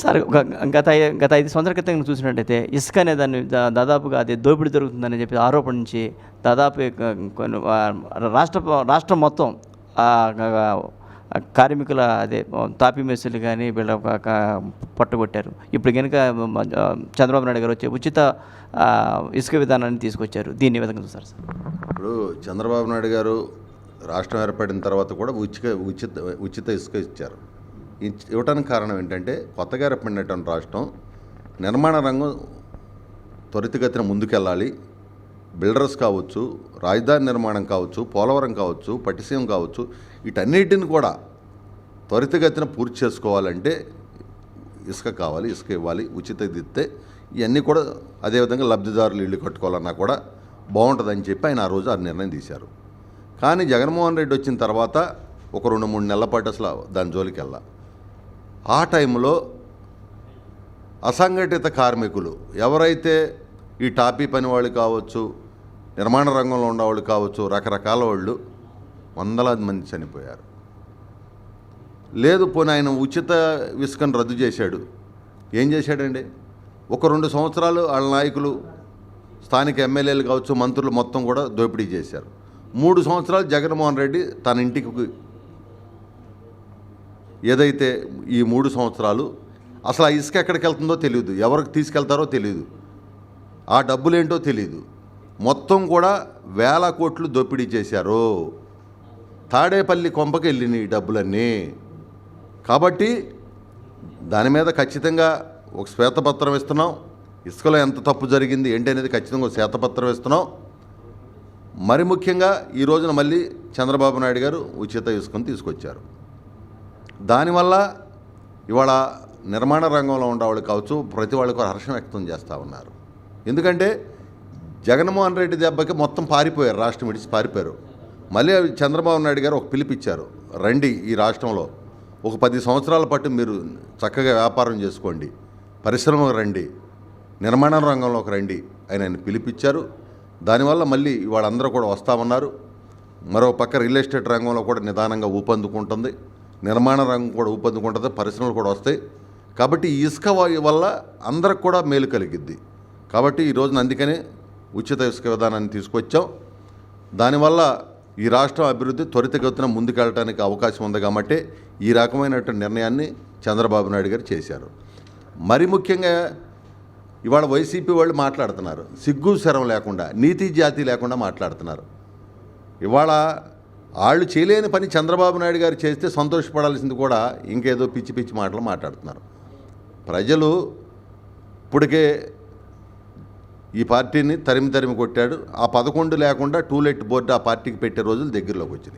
Sir గత 5 సంవత్సరాల క్రితం చూసినట్టయితే ఇసుక అనే దాన్ని దాదాపుగా అది దోపిడీ జరుగుతుందని చెప్పి ఆరోపణ నుంచి దాదాపు కొన్ని రాష్ట్రం మొత్తం కార్మికుల తాపీ మేస్త్రీలు కానీ వీళ్ళ పట్టుకొట్టారు. ఇప్పుడు కనుక చంద్రబాబు నాయుడు గారు వచ్చి ఉచిత ఇసుక విధానాన్ని తీసుకొచ్చారు. దీన్ని ఏ విధంగా చూస్తారు సార్? ఇప్పుడు చంద్రబాబు నాయుడు గారు రాష్ట్రం ఏర్పడిన తర్వాత కూడా ఉచిత ఇసుక ఇచ్చారు. ఇవ్వటానికి కారణం ఏంటంటే కొత్తగా ఏర్పడినటువంటి రాష్ట్రం నిర్మాణ రంగం త్వరితగతిన ముందుకెళ్ళాలి. బిల్డర్స్ కావచ్చు, రాజధాని నిర్మాణం కావచ్చు, పోలవరం కావచ్చు, పట్టిసీమ కావచ్చు, వీటన్నిటిని కూడా త్వరితగతిన పూర్తి చేసుకోవాలంటే ఇసుక కావాలి, ఇసుక ఇవ్వాలి, ఉచిత ఇస్తే ఇవన్నీ కూడా అదేవిధంగా లబ్ధిదారులు ఇల్లు కట్టుకోవాలన్నా కూడా బాగుంటుందని చెప్పి ఆయన ఆ రోజు ఆ నిర్ణయం తీశారు. కానీ జగన్మోహన్ రెడ్డి వచ్చిన తర్వాత ఒక 2-3 నెలల పాటు అసలు దాని జోలికి వెళ్ళా. ఆ టైంలో అసంఘటిత కార్మికులు ఎవరైతే ఈ టాపీ పని వాళ్ళు కావచ్చు, నిర్మాణ రంగంలో ఉన్నవాళ్ళు కావచ్చు, రకరకాల వాళ్ళు వందలాది మంది చనిపోయారు. లేదు పోనీ ఆయన ఉచిత ఇసుకను రద్దు చేశాడు. ఏం చేశాడండి? ఒక 2 సంవత్సరాలు వాళ్ళ నాయకులు, స్థానిక ఎమ్మెల్యేలు కావచ్చు, మంత్రులు మొత్తం కూడా దోపిడీ చేశారు. 3 సంవత్సరాలు జగన్మోహన్ రెడ్డి తన ఇంటికి ఏదైతే ఈ 3 సంవత్సరాలు అసలు ఆ ఇసుక ఎక్కడికి వెళ్తుందో తెలియదు, ఎవరికి తీసుకెళ్తారో తెలియదు, ఆ డబ్బులేంటో తెలియదు. మొత్తం కూడా వేల కోట్లు దోపిడీ చేశారు. తాడేపల్లి కొంపకి వెళ్ళిన ఈ డబ్బులన్నీ. కాబట్టి దాని మీద ఖచ్చితంగా ఒక శ్వేతపత్రం ఇస్తున్నాం. ఇసుకలో ఎంత తప్పు జరిగింది ఏంటి అనేది ఖచ్చితంగా ఒక శ్వేతపత్రం ఇస్తున్నాం. మరి ముఖ్యంగా ఈ రోజున మళ్ళీ చంద్రబాబు నాయుడు గారు ఉచిత ఇసుకను తీసుకొచ్చారు. దానివల్ల ఇవాళ నిర్మాణ రంగంలో ఉండేవాళ్ళు కావచ్చు, ప్రతి వాళ్ళకు హర్షం వ్యక్తం చేస్తూ ఉన్నారు. ఎందుకంటే జగన్మోహన్ రెడ్డి దెబ్బకి మొత్తం పారిపోయారు, రాష్ట్రం విడిచి పారిపోయారు. మళ్ళీ చంద్రబాబు నాయుడు గారు ఒక పిలిపిచ్చారు, రండి ఈ రాష్ట్రంలో ఒక 10 సంవత్సరాల పాటు మీరు చక్కగా వ్యాపారం చేసుకోండి, పరిశ్రమకు రండి, నిర్మాణ రంగంలోకి రండి అని ఆయన పిలిపించారు. దానివల్ల మళ్ళీ వాళ్ళందరూ కూడా వస్తామన్నారు. మరో పక్క రియల్ ఎస్టేట్ రంగంలో కూడా నిదానంగా ఊపందుకుంటుంది, నిర్మాణ రంగం కూడా ఊపందుకుంటుంది, పరిశ్రమలు కూడా వస్తాయి. కాబట్టి ఈ ఇసుక వల్ల అందరికి కూడా మేలు కలిగిద్ది. కాబట్టి ఈ రోజున అందుకనే ఉచిత ఇసుక విధానాన్ని తీసుకొచ్చాం. దానివల్ల ఈ రాష్ట్రం అభివృద్ధి త్వరితగతిన ముందుకెళ్ళడానికి అవకాశం ఉంది. కాబట్టి ఈ రకమైనటువంటి నిర్ణయాన్ని చంద్రబాబు నాయుడు గారు చేశారు. మరి ముఖ్యంగా ఇవాళ వైసీపీ వాళ్ళు మాట్లాడుతున్నారు, సిగ్గు శరం లేకుండా, నీతి జాతి లేకుండా మాట్లాడుతున్నారు. ఇవాళ వాళ్ళు చేయలేని పని చంద్రబాబు నాయుడు గారు చేస్తే సంతోషపడాల్సింది కూడా ఇంకేదో పిచ్చి పిచ్చి మాటలు మాట్లాడుతున్నారు. ప్రజలు ఇప్పటికే ఈ పార్టీని తరిమి కొట్టాడు. ఆ 11 లేకుండా టూలెట్ బోర్డు ఆ పార్టీకి పెట్టే రోజులు దగ్గరలోకి వచ్చినాయి.